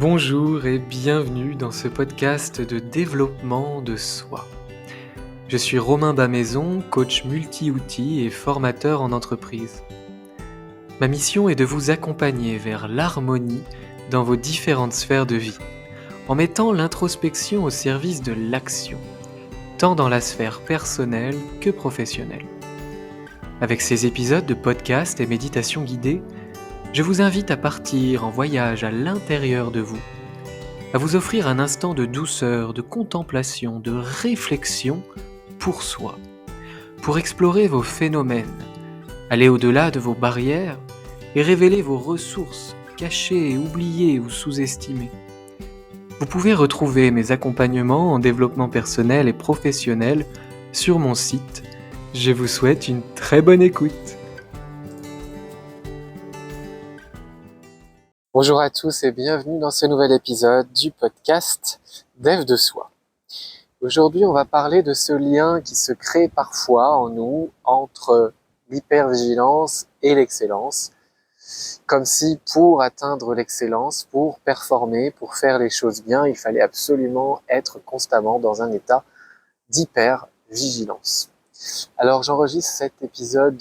Bonjour et bienvenue dans ce podcast de développement de soi. Je suis Romain Bamaison, coach multi-outils et formateur en entreprise. Ma mission est de vous accompagner vers l'harmonie dans vos différentes sphères de vie, en mettant l'introspection au service de l'action, tant dans la sphère personnelle que professionnelle. Avec ces épisodes de podcast et méditation guidée, je vous invite à partir en voyage à l'intérieur de vous, à vous offrir un instant de douceur, de contemplation, de réflexion pour soi, pour explorer vos phénomènes, aller au-delà de vos barrières et révéler vos ressources cachées, oubliées ou sous-estimées. Vous pouvez retrouver mes accompagnements en développement personnel et professionnel sur mon site. Je vous souhaite une très bonne écoute. Bonjour à tous et bienvenue dans ce nouvel épisode du podcast Dev de soi. Aujourd'hui, on va parler de ce lien qui se crée parfois en nous entre l'hypervigilance et l'excellence, comme si pour atteindre l'excellence, pour performer, pour faire les choses bien, il fallait absolument être constamment dans un état d'hypervigilance. Alors j'enregistre cet épisode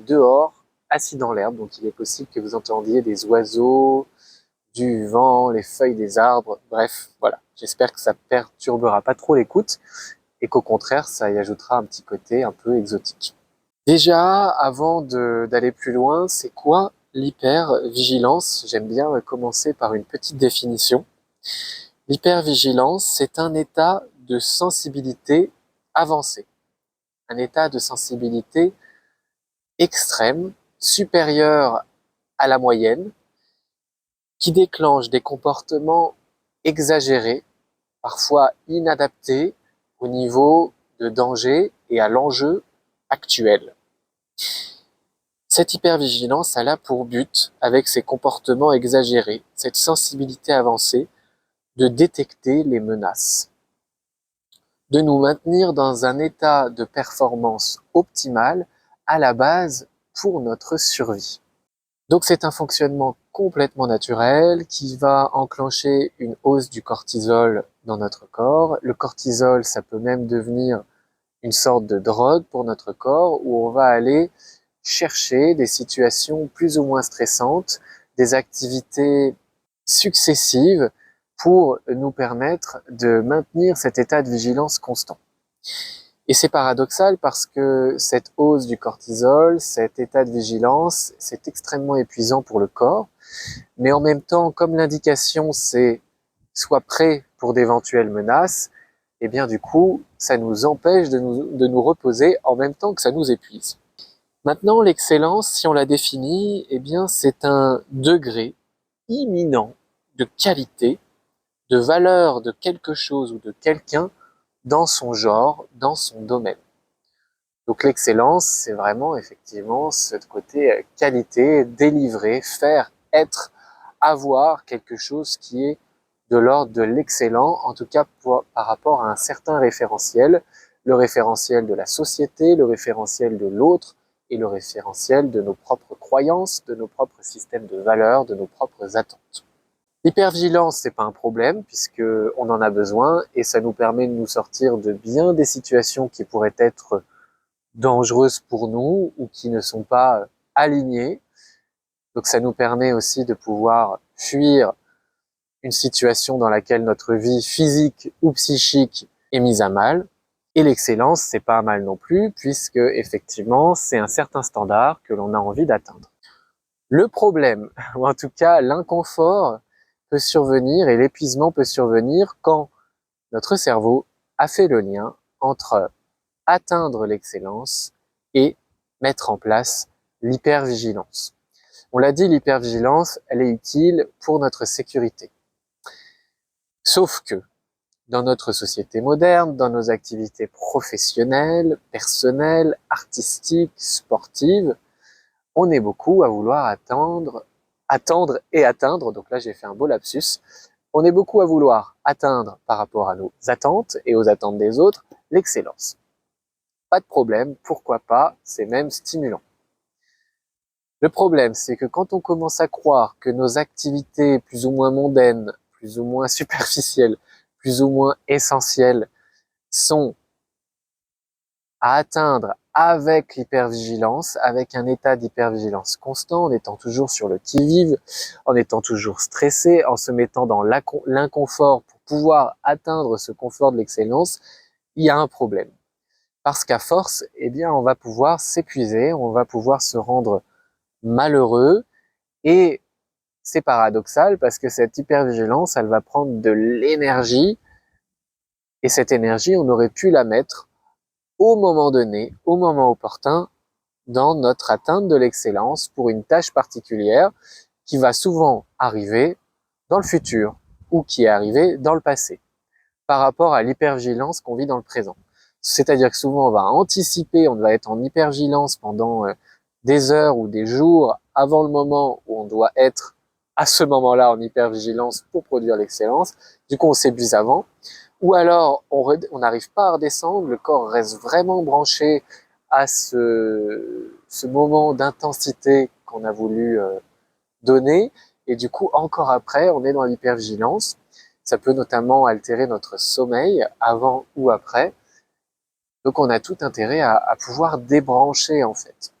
dehors, assis dans l'herbe, donc il est possible que vous entendiez des oiseaux, du vent, les feuilles des arbres, bref, voilà. J'espère que ça perturbera pas trop l'écoute et qu'au contraire, ça y ajoutera un petit côté un peu exotique. Déjà, avant d'aller plus loin, c'est quoi l'hypervigilance? J'aime bien commencer par une petite définition. L'hypervigilance, c'est un état de sensibilité avancée, un état de sensibilité extrême, supérieur à la moyenne, qui déclenche des comportements exagérés, parfois inadaptés au niveau de danger et à l'enjeu actuel. Cette hypervigilance, elle a pour but, avec ces comportements exagérés, cette sensibilité avancée, de détecter les menaces, de nous maintenir dans un état de performance optimal à la base pour notre survie. Donc c'est un fonctionnement complètement naturel qui va enclencher une hausse du cortisol dans notre corps. Le cortisol, ça peut même devenir une sorte de drogue pour notre corps où on va aller chercher des situations plus ou moins stressantes, des activités successives pour nous permettre de maintenir cet état de vigilance constant. Et c'est paradoxal parce que cette hausse du cortisol, cet état de vigilance, c'est extrêmement épuisant pour le corps. Mais en même temps, comme l'indication c'est sois prêt pour d'éventuelles menaces, et bien du coup, ça nous empêche de nous reposer en même temps que ça nous épuise. Maintenant, l'excellence, si on la définit, eh bien c'est un degré imminent de qualité, de valeur de quelque chose ou de quelqu'un dans son genre, dans son domaine. Donc l'excellence, c'est vraiment effectivement ce côté qualité, délivrer, faire, être, avoir quelque chose qui est de l'ordre de l'excellent, en tout cas par rapport à un certain référentiel, le référentiel de la société, le référentiel de l'autre et le référentiel de nos propres croyances, de nos propres systèmes de valeurs, de nos propres attentes. L'hypervigilance, c'est pas un problème puisque on en a besoin et ça nous permet de nous sortir de bien des situations qui pourraient être dangereuses pour nous ou qui ne sont pas alignées. Donc ça nous permet aussi de pouvoir fuir une situation dans laquelle notre vie physique ou psychique est mise à mal. Et l'excellence, c'est pas mal non plus puisque effectivement, c'est un certain standard que l'on a envie d'atteindre. Le problème, ou en tout cas l'inconfort, peut survenir et l'épuisement peut survenir quand notre cerveau a fait le lien entre atteindre l'excellence et mettre en place l'hypervigilance. On l'a dit, l'hypervigilance, elle est utile pour notre sécurité. Sauf que dans notre société moderne, dans nos activités professionnelles, personnelles, artistiques, sportives, on est beaucoup à vouloir attendre et atteindre, donc là j'ai fait un beau lapsus, on est beaucoup à vouloir atteindre par rapport à nos attentes et aux attentes des autres, l'excellence. Pas de problème, pourquoi pas, c'est même stimulant. Le problème, c'est que quand on commence à croire que nos activités plus ou moins mondaines, plus ou moins superficielles, plus ou moins essentielles, sont à atteindre avec l'hypervigilance, avec un état d'hypervigilance constant, en étant toujours sur le qui-vive, en étant toujours stressé, en se mettant dans l'inconfort pour pouvoir atteindre ce confort de l'excellence, il y a un problème. Parce qu'à force, eh bien, on va pouvoir s'épuiser, on va pouvoir se rendre malheureux, et c'est paradoxal parce que cette hypervigilance, elle va prendre de l'énergie, et cette énergie, on aurait pu la mettre au moment donné, au moment opportun, dans notre atteinte de l'excellence pour une tâche particulière qui va souvent arriver dans le futur ou qui est arrivée dans le passé par rapport à l'hypervigilance qu'on vit dans le présent. C'est-à-dire que souvent on va anticiper, on va être en hypervigilance pendant des heures ou des jours avant le moment où on doit être à ce moment-là en hypervigilance pour produire l'excellence. Du coup on s'épuise avant. Ou alors, on n'arrive pas à redescendre, le corps reste vraiment branché à ce moment d'intensité qu'on a voulu donner, et du coup, encore après, on est dans l'hypervigilance. Ça peut notamment altérer notre sommeil avant ou après. Donc, on a tout intérêt à pouvoir débrancher, en fait.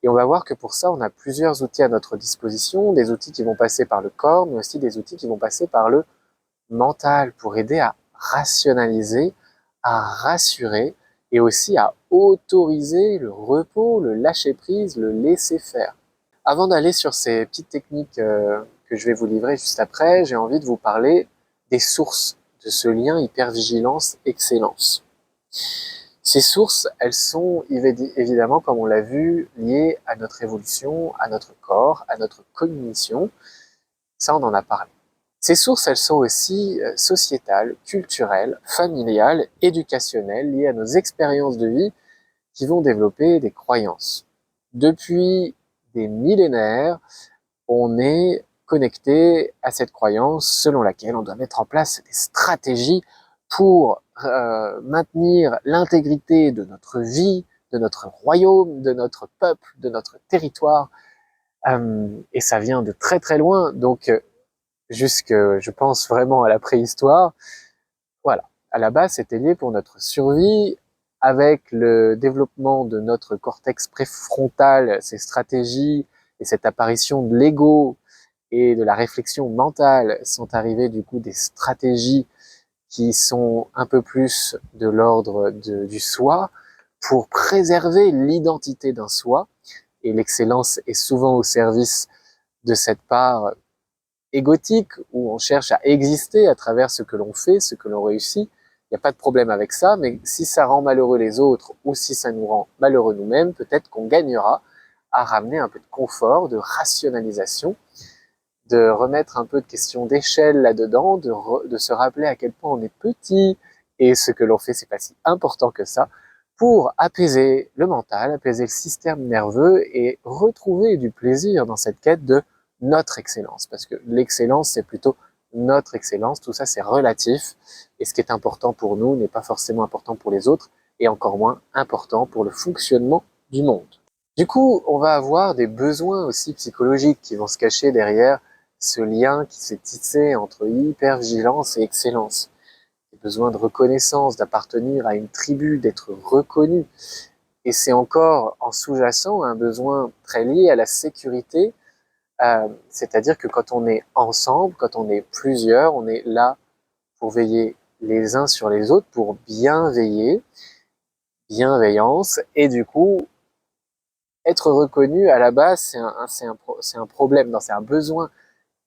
Et on va voir que pour ça, on a plusieurs outils à notre disposition, des outils qui vont passer par le corps, mais aussi des outils qui vont passer par le mental pour aider à rationaliser, à rassurer et aussi à autoriser le repos, le lâcher-prise, le laisser-faire. Avant d'aller sur ces petites techniques que je vais vous livrer juste après, j'ai envie de vous parler des sources de ce lien hypervigilance-excellence. Ces sources, elles sont évidemment, comme on l'a vu, liées à notre évolution, à notre corps, à notre cognition. Ça, on en a parlé. Ces sources, elles sont aussi sociétales, culturelles, familiales, éducationnelles, liées à nos expériences de vie qui vont développer des croyances. Depuis des millénaires, on est connecté à cette croyance selon laquelle on doit mettre en place des stratégies pour maintenir l'intégrité de notre vie, de notre royaume, de notre peuple, de notre territoire. Et ça vient de très très loin. Donc, jusque, je pense vraiment à la préhistoire. Voilà. À la base, c'était lié pour notre survie. Avec le développement de notre cortex préfrontal, ces stratégies et cette apparition de l'ego et de la réflexion mentale sont arrivées du coup des stratégies qui sont un peu plus de l'ordre du soi pour préserver l'identité d'un soi. Et l'excellence est souvent au service de cette part égotique, où on cherche à exister à travers ce que l'on fait, ce que l'on réussit. Il n'y a pas de problème avec ça, mais si ça rend malheureux les autres ou si ça nous rend malheureux nous-mêmes, peut-être qu'on gagnera à ramener un peu de confort, de rationalisation, de remettre un peu de question d'échelle là-dedans, de se rappeler à quel point on est petit et ce que l'on fait, c'est pas si important que ça, pour apaiser le mental, apaiser le système nerveux et retrouver du plaisir dans cette quête de notre excellence. Parce que l'excellence, c'est plutôt notre excellence. Tout ça, c'est relatif. Et ce qui est important pour nous n'est pas forcément important pour les autres et encore moins important pour le fonctionnement du monde. Du coup, on va avoir des besoins aussi psychologiques qui vont se cacher derrière ce lien qui s'est tissé entre hypervigilance et excellence. Des besoins de reconnaissance, d'appartenir à une tribu, d'être reconnu. Et c'est encore en sous-jacent un besoin très lié à la sécurité, c'est-à-dire que quand on est ensemble, quand on est plusieurs, on est là pour veiller les uns sur les autres, pour bien veiller, bienveillance, et du coup, être reconnu à la base, c'est un problème, c'est un besoin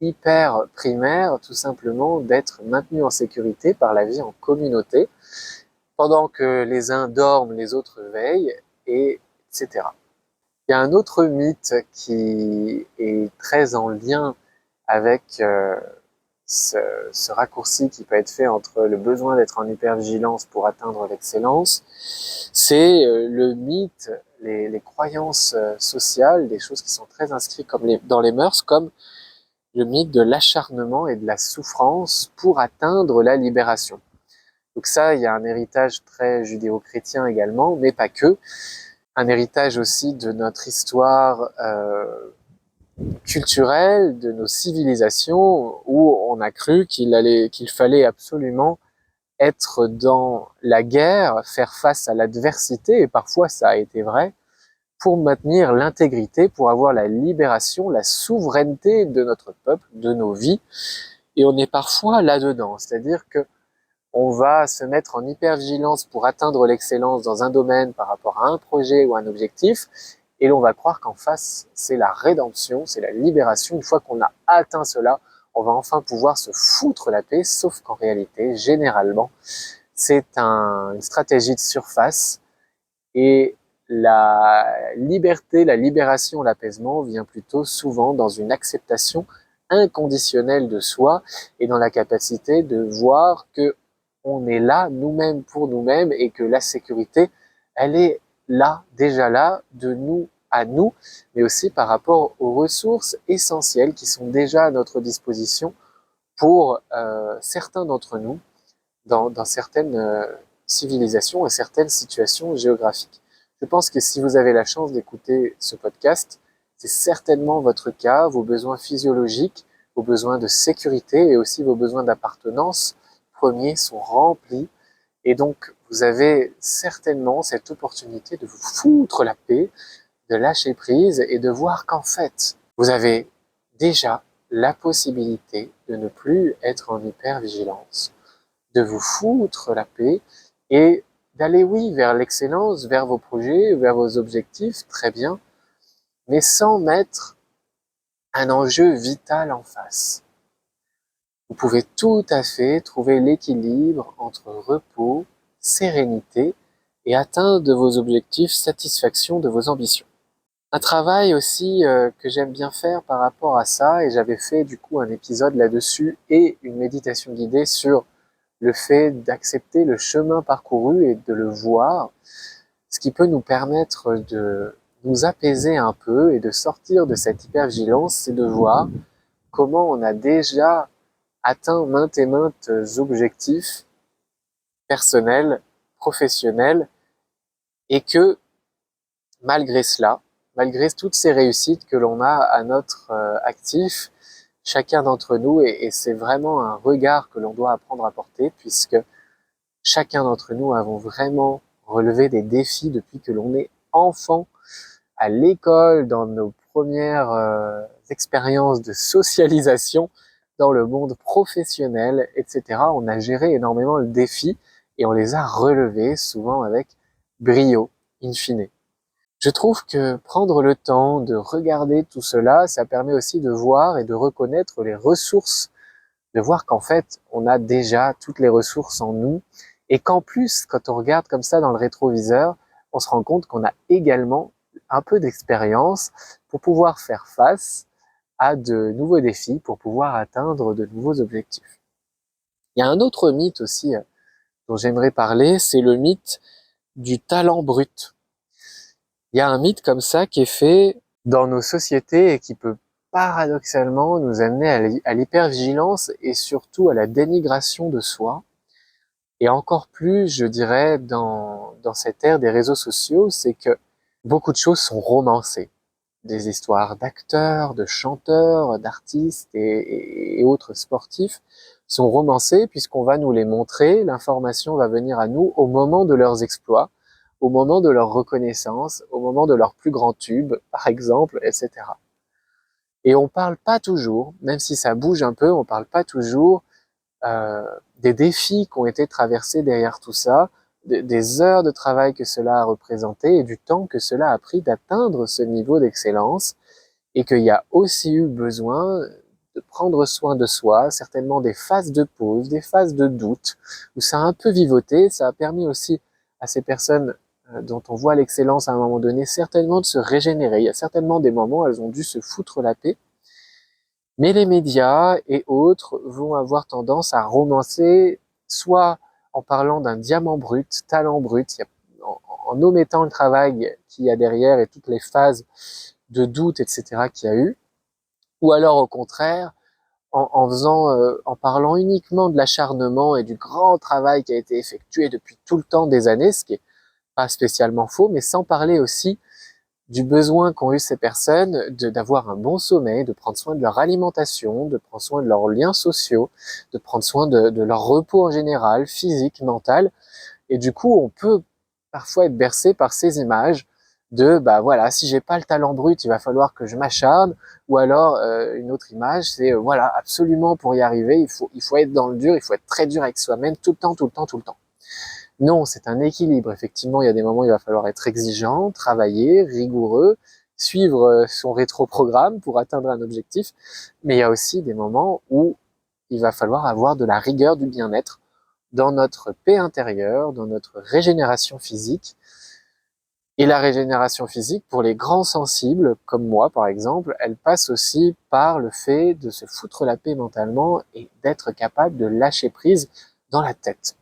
hyper primaire, tout simplement d'être maintenu en sécurité par la vie en communauté, pendant que les uns dorment, les autres veillent, et etc. Il y a un autre mythe qui est très en lien avec ce raccourci qui peut être fait entre le besoin d'être en hypervigilance pour atteindre l'excellence, c'est le mythe, les croyances sociales, des choses qui sont très inscrites comme dans les mœurs, comme le mythe de l'acharnement et de la souffrance pour atteindre la libération. Donc ça, il y a un héritage très judéo-chrétien également, mais pas que. Un héritage aussi de notre histoire culturelle de nos civilisations où on a cru qu'il fallait absolument être dans la guerre, faire face à l'adversité, et parfois ça a été vrai, pour maintenir l'intégrité, pour avoir la libération, la souveraineté de notre peuple, de nos vies. Et on est parfois là-dedans, c'est-à-dire que on va se mettre en hypervigilance pour atteindre l'excellence dans un domaine par rapport à un projet ou un objectif, et l'on va croire qu'en face, c'est la rédemption, c'est la libération. Une fois qu'on a atteint cela, on va enfin pouvoir se foutre la paix, sauf qu'en réalité, généralement, c'est une stratégie de surface, et la liberté, la libération, l'apaisement vient plutôt souvent dans une acceptation inconditionnelle de soi et dans la capacité de voir que on est là nous-mêmes pour nous-mêmes et que la sécurité, elle est là, déjà là, de nous à nous, mais aussi par rapport aux ressources essentielles qui sont déjà à notre disposition pour certains d'entre nous dans certaines civilisations et certaines situations géographiques. Je pense que si vous avez la chance d'écouter ce podcast, c'est certainement votre cas, vos besoins physiologiques, vos besoins de sécurité et aussi vos besoins d'appartenance premiers sont remplis. Et donc, vous avez certainement cette opportunité de vous foutre la paix, de lâcher prise et de voir qu'en fait, vous avez déjà la possibilité de ne plus être en hypervigilance, de vous foutre la paix et d'aller, oui, vers l'excellence, vers vos projets, vers vos objectifs, très bien, mais sans mettre un enjeu vital en face. Vous pouvez tout à fait trouver l'équilibre entre repos, sérénité et atteinte de vos objectifs, satisfaction de vos ambitions. Un travail aussi que j'aime bien faire par rapport à ça, et j'avais fait du coup un épisode là-dessus et une méditation guidée sur le fait d'accepter le chemin parcouru et de le voir, ce qui peut nous permettre de nous apaiser un peu et de sortir de cette hypervigilance, c'est de voir comment on a déjà atteint maintes et maintes objectifs personnels, professionnels, et que malgré cela, malgré toutes ces réussites que l'on a à notre actif, chacun d'entre nous, et c'est vraiment un regard que l'on doit apprendre à porter, puisque chacun d'entre nous avons vraiment relevé des défis depuis que l'on est enfant, à l'école, dans nos premières expériences de socialisation, dans le monde professionnel, etc. On a géré énormément le défi et on les a relevés, souvent avec brio, in fine. Je trouve que prendre le temps de regarder tout cela, ça permet aussi de voir et de reconnaître les ressources, de voir qu'en fait, on a déjà toutes les ressources en nous, et qu'en plus, quand on regarde comme ça dans le rétroviseur, on se rend compte qu'on a également un peu d'expérience pour pouvoir faire face à de nouveaux défis, pour pouvoir atteindre de nouveaux objectifs. Il y a un autre mythe aussi dont j'aimerais parler, c'est le mythe du talent brut. Il y a un mythe comme ça qui est fait dans nos sociétés et qui peut paradoxalement nous amener à l'hypervigilance et surtout à la dénigration de soi. Et encore plus, je dirais, dans cette ère des réseaux sociaux, c'est que beaucoup de choses sont romancées. Des histoires d'acteurs, de chanteurs, d'artistes et autres sportifs sont romancées puisqu'on va nous les montrer, l'information va venir à nous au moment de leurs exploits, au moment de leur reconnaissance, au moment de leur plus grand tube, par exemple, etc. Et on parle pas toujours, même si ça bouge un peu, on parle pas toujours des défis qui ont été traversés derrière tout ça, des heures de travail que cela a représenté et du temps que cela a pris d'atteindre ce niveau d'excellence, et qu'il y a aussi eu besoin de prendre soin de soi, certainement des phases de pause, des phases de doute, où ça a un peu vivoté, ça a permis aussi à ces personnes dont on voit l'excellence à un moment donné, certainement de se régénérer. Il y a certainement des moments où elles ont dû se foutre la paix, mais les médias et autres vont avoir tendance à romancer, soit en parlant d'un diamant brut, talent brut, en omettant le travail qu'il y a derrière et toutes les phases de doute, etc. qu'il y a eu, ou alors au contraire, en parlant uniquement de l'acharnement et du grand travail qui a été effectué depuis tout le temps des années, ce qui est pas spécialement faux, mais sans parler aussi du besoin qu'ont eu ces personnes d'avoir un bon sommeil, de prendre soin de leur alimentation, de prendre soin de leurs liens sociaux, de prendre soin de leur repos en général, physique, mental. Et du coup, on peut parfois être bercé par ces images de, bah voilà, si j'ai pas le talent brut, il va falloir que je m'acharne. Ou alors, une autre image, c'est, voilà, absolument pour y arriver, il faut être dans le dur, il faut être très dur avec soi-même tout le temps, tout le temps, tout le temps. Non, c'est un équilibre. Effectivement, il y a des moments où il va falloir être exigeant, travailler, rigoureux, suivre son rétro-programme pour atteindre un objectif. Mais il y a aussi des moments où il va falloir avoir de la rigueur, du bien-être dans notre paix intérieure, dans notre régénération physique. Et la régénération physique, pour les grands sensibles, comme moi par exemple, elle passe aussi par le fait de se foutre la paix mentalement et d'être capable de lâcher prise dans la tête.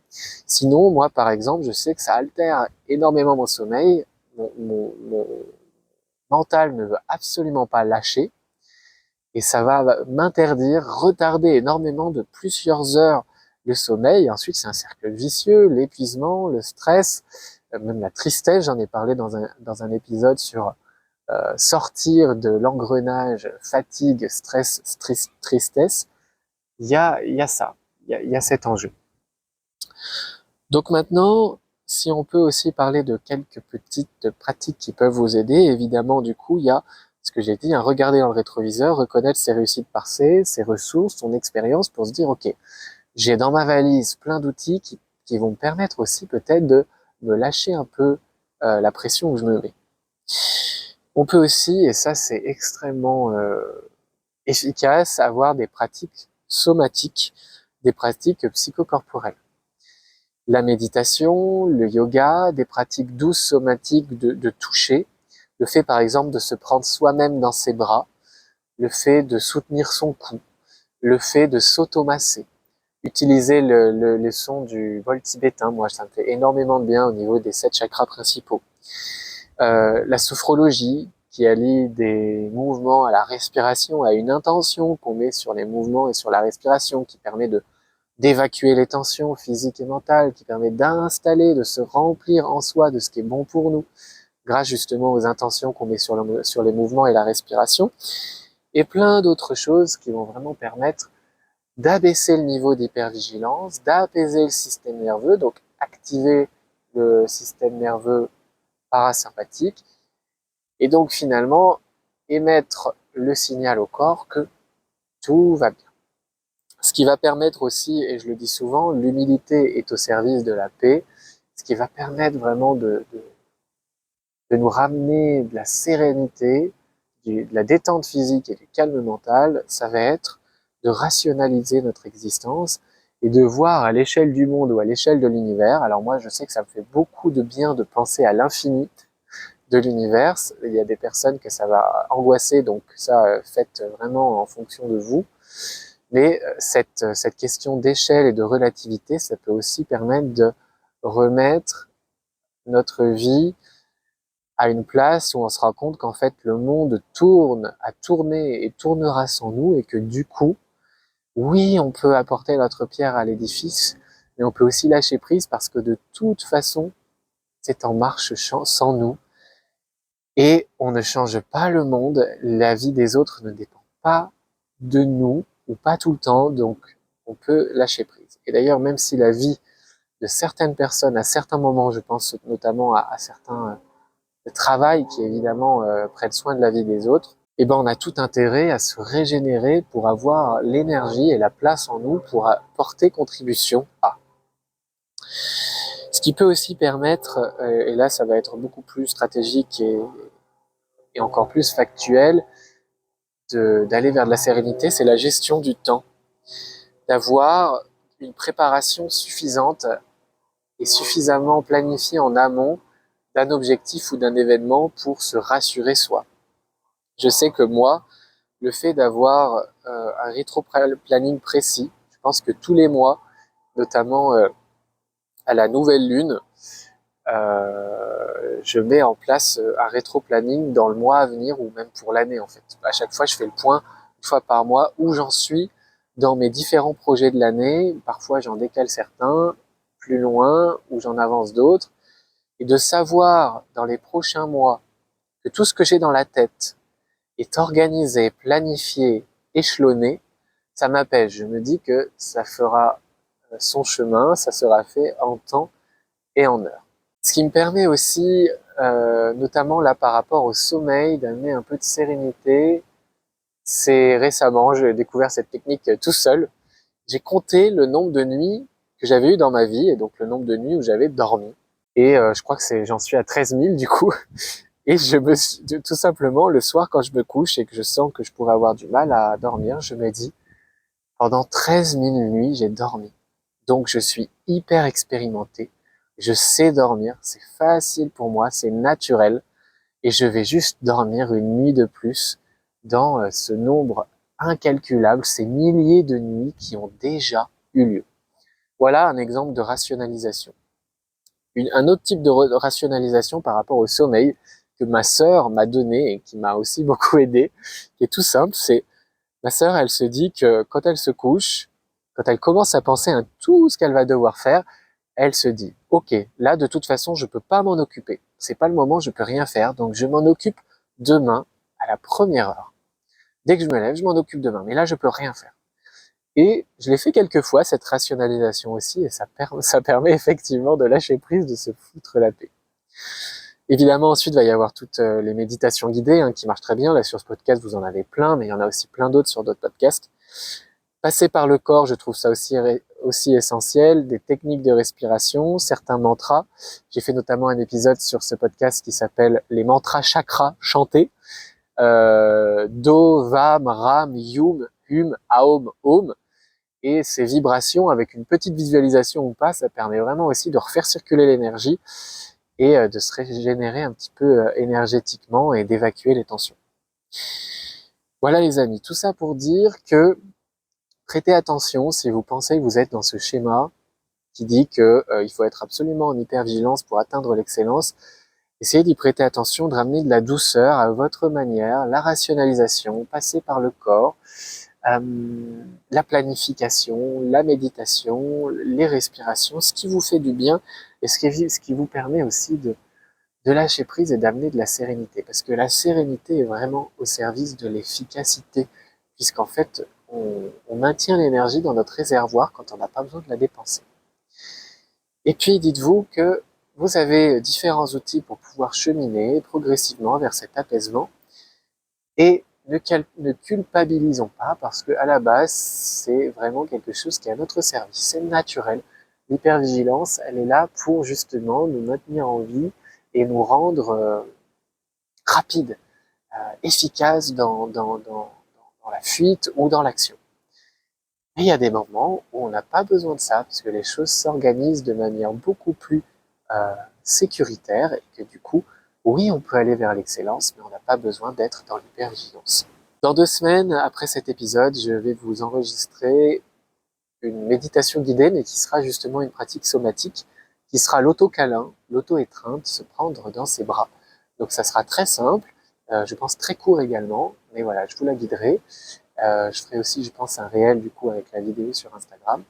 Sinon, moi par exemple, je sais que ça altère énormément mon sommeil, mon mental ne veut absolument pas lâcher, et ça va m'interdire, retarder énormément de plusieurs heures le sommeil. Et ensuite, c'est un cercle vicieux, l'épuisement, le stress, même la tristesse. J'en ai parlé dans un épisode sur sortir de l'engrenage fatigue, stress, tristesse. Il y a ça, il y a cet enjeu. Donc maintenant, si on peut aussi parler de quelques petites pratiques qui peuvent vous aider, évidemment, du coup, il y a ce que j'ai dit, regarder dans le rétroviseur, reconnaître ses réussites passées, ses ressources, son expérience pour se dire, ok, j'ai dans ma valise plein d'outils qui vont me permettre aussi peut-être de me lâcher un peu la pression que je me mets. On peut aussi, et ça c'est extrêmement efficace, avoir des pratiques somatiques, des pratiques psychocorporelles. La méditation, le yoga, des pratiques douces somatiques de toucher, le fait par exemple de se prendre soi-même dans ses bras, le fait de soutenir son cou, le fait de s'automasser, utiliser les sons du vol tibétain, moi ça me fait énormément de bien au niveau des 7 chakras principaux. La sophrologie, qui allie des mouvements à la respiration, à une intention qu'on met sur les mouvements et sur la respiration, qui permet d'évacuer les tensions physiques et mentales, qui permet d'installer, de se remplir en soi de ce qui est bon pour nous, grâce justement aux intentions qu'on met sur les mouvements et la respiration, et plein d'autres choses qui vont vraiment permettre d'abaisser le niveau d'hypervigilance, d'apaiser le système nerveux, donc activer le système nerveux parasympathique, et donc finalement émettre le signal au corps que tout va bien. Ce qui va permettre aussi, et je le dis souvent, l'humilité est au service de la paix, ce qui va permettre vraiment de nous ramener de la sérénité, de la détente physique et du calme mental, ça va être de rationaliser notre existence et de voir à l'échelle du monde ou à l'échelle de l'univers. Alors moi, je sais que ça me fait beaucoup de bien de penser à l'infini de l'univers. Il y a des personnes que ça va angoisser, donc ça, faites vraiment en fonction de vous. Mais cette question d'échelle et de relativité, ça peut aussi permettre de remettre notre vie à une place où on se rend compte qu'en fait le monde tourne, a tourné et tournera sans nous, et que du coup, oui, on peut apporter notre pierre à l'édifice, mais on peut aussi lâcher prise parce que de toute façon, c'est en marche sans nous, et on ne change pas le monde, la vie des autres ne dépend pas de nous, ou pas tout le temps, donc on peut lâcher prise. Et d'ailleurs, même si la vie de certaines personnes, à certains moments, je pense notamment à certains travail qui évidemment prenne soin de la vie des autres, et ben on a tout intérêt à se régénérer pour avoir l'énergie et la place en nous pour apporter contribution à. Ce qui peut aussi permettre, et là ça va être beaucoup plus stratégique et encore plus factuel, d'aller vers de la sérénité, c'est la gestion du temps. D'avoir une préparation suffisante et suffisamment planifiée en amont d'un objectif ou d'un événement pour se rassurer soi. Je sais que moi, le fait d'avoir un rétro-planning précis, je pense que tous les mois, notamment à la nouvelle lune, je mets en place un rétro-planning dans le mois à venir ou même pour l'année en fait. À chaque fois, je fais le point une fois par mois où j'en suis dans mes différents projets de l'année. Parfois, j'en décale certains plus loin ou j'en avance d'autres. Et de savoir dans les prochains mois que tout ce que j'ai dans la tête est organisé, planifié, échelonné, ça m'apaise. Je me dis que ça fera son chemin, ça sera fait en temps et en heure. Ce qui me permet aussi, notamment là par rapport au sommeil, d'amener un peu de sérénité. C'est récemment, j'ai découvert cette technique tout seul. J'ai compté le nombre de nuits que j'avais eu dans ma vie, et donc le nombre de nuits où j'avais dormi. Et je crois que j'en suis à 13 000 du coup. Et tout simplement, le soir quand je me couche et que je sens que je pourrais avoir du mal à dormir, je me dis, pendant 13 000 nuits, j'ai dormi. Donc je suis hyper expérimenté. Je sais dormir, c'est facile pour moi, c'est naturel. Et je vais juste dormir une nuit de plus dans ce nombre incalculable, ces milliers de nuits qui ont déjà eu lieu. Voilà un exemple de rationalisation. Un autre type de rationalisation par rapport au sommeil que ma sœur m'a donné et qui m'a aussi beaucoup aidé, qui est tout simple, c'est ma sœur, elle se dit que quand elle se couche, quand elle commence à penser à tout ce qu'elle va devoir faire, elle se dit, ok, là de toute façon je peux pas m'en occuper, c'est pas le moment, je peux rien faire, donc je m'en occupe demain à la première heure. Dès que je me lève, je m'en occupe demain, mais là je peux rien faire. Et je l'ai fait quelques fois, cette rationalisation aussi, et ça permet effectivement de lâcher prise, de se foutre la paix. Évidemment, ensuite, il va y avoir toutes les méditations guidées qui marchent très bien. Là, sur ce podcast, vous en avez plein, mais il y en a aussi plein d'autres sur d'autres podcasts. Passer par le corps, je trouve ça aussi essentiel. Des techniques de respiration, certains mantras. J'ai fait notamment un épisode sur ce podcast qui s'appelle « Les mantras chakras chantés ». Do, Vam, Ram, Yum, Hum, Aum, Om. Et ces vibrations, avec une petite visualisation ou pas, ça permet vraiment aussi de refaire circuler l'énergie et de se régénérer un petit peu énergétiquement et d'évacuer les tensions. Voilà les amis, tout ça pour dire que prêtez attention si vous pensez que vous êtes dans ce schéma qui dit que il faut être absolument en hypervigilance pour atteindre l'excellence. Essayez d'y prêter attention, de ramener de la douceur à votre manière, la rationalisation, passer par le corps, la planification, la méditation, les respirations, ce qui vous fait du bien et ce qui vous permet aussi de lâcher prise et d'amener de la sérénité. Parce que la sérénité est vraiment au service de l'efficacité, puisqu'en fait, on maintient l'énergie dans notre réservoir quand on n'a pas besoin de la dépenser. Et puis, dites-vous que vous avez différents outils pour pouvoir cheminer progressivement vers cet apaisement. Et ne culpabilisons pas, parce que à la base, c'est vraiment quelque chose qui est à notre service. C'est naturel. L'hypervigilance, elle est là pour justement nous maintenir en vie et nous rendre rapides, efficaces dans la fuite ou dans l'action. Mais il y a des moments où on n'a pas besoin de ça, parce que les choses s'organisent de manière beaucoup plus sécuritaire et que du coup, oui, on peut aller vers l'excellence, mais on n'a pas besoin d'être dans l'hypervigilance. Dans 2 semaines, après cet épisode, je vais vous enregistrer une méditation guidée, mais qui sera justement une pratique somatique, qui sera l'auto-câlin, l'auto-étreinte, se prendre dans ses bras. Donc ça sera très simple, je pense très court également, mais voilà, je vous la guiderai. Je ferai aussi, je pense, un réel du coup avec la vidéo sur Instagram.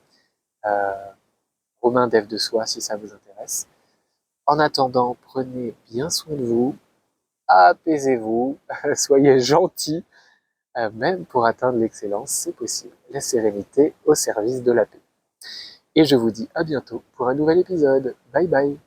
Romain Dev de Soi, si ça vous intéresse. En attendant, prenez bien soin de vous, apaisez-vous, soyez gentils, même pour atteindre l'excellence, c'est possible. La sérénité au service de la paix. Et je vous dis à bientôt pour un nouvel épisode. Bye bye.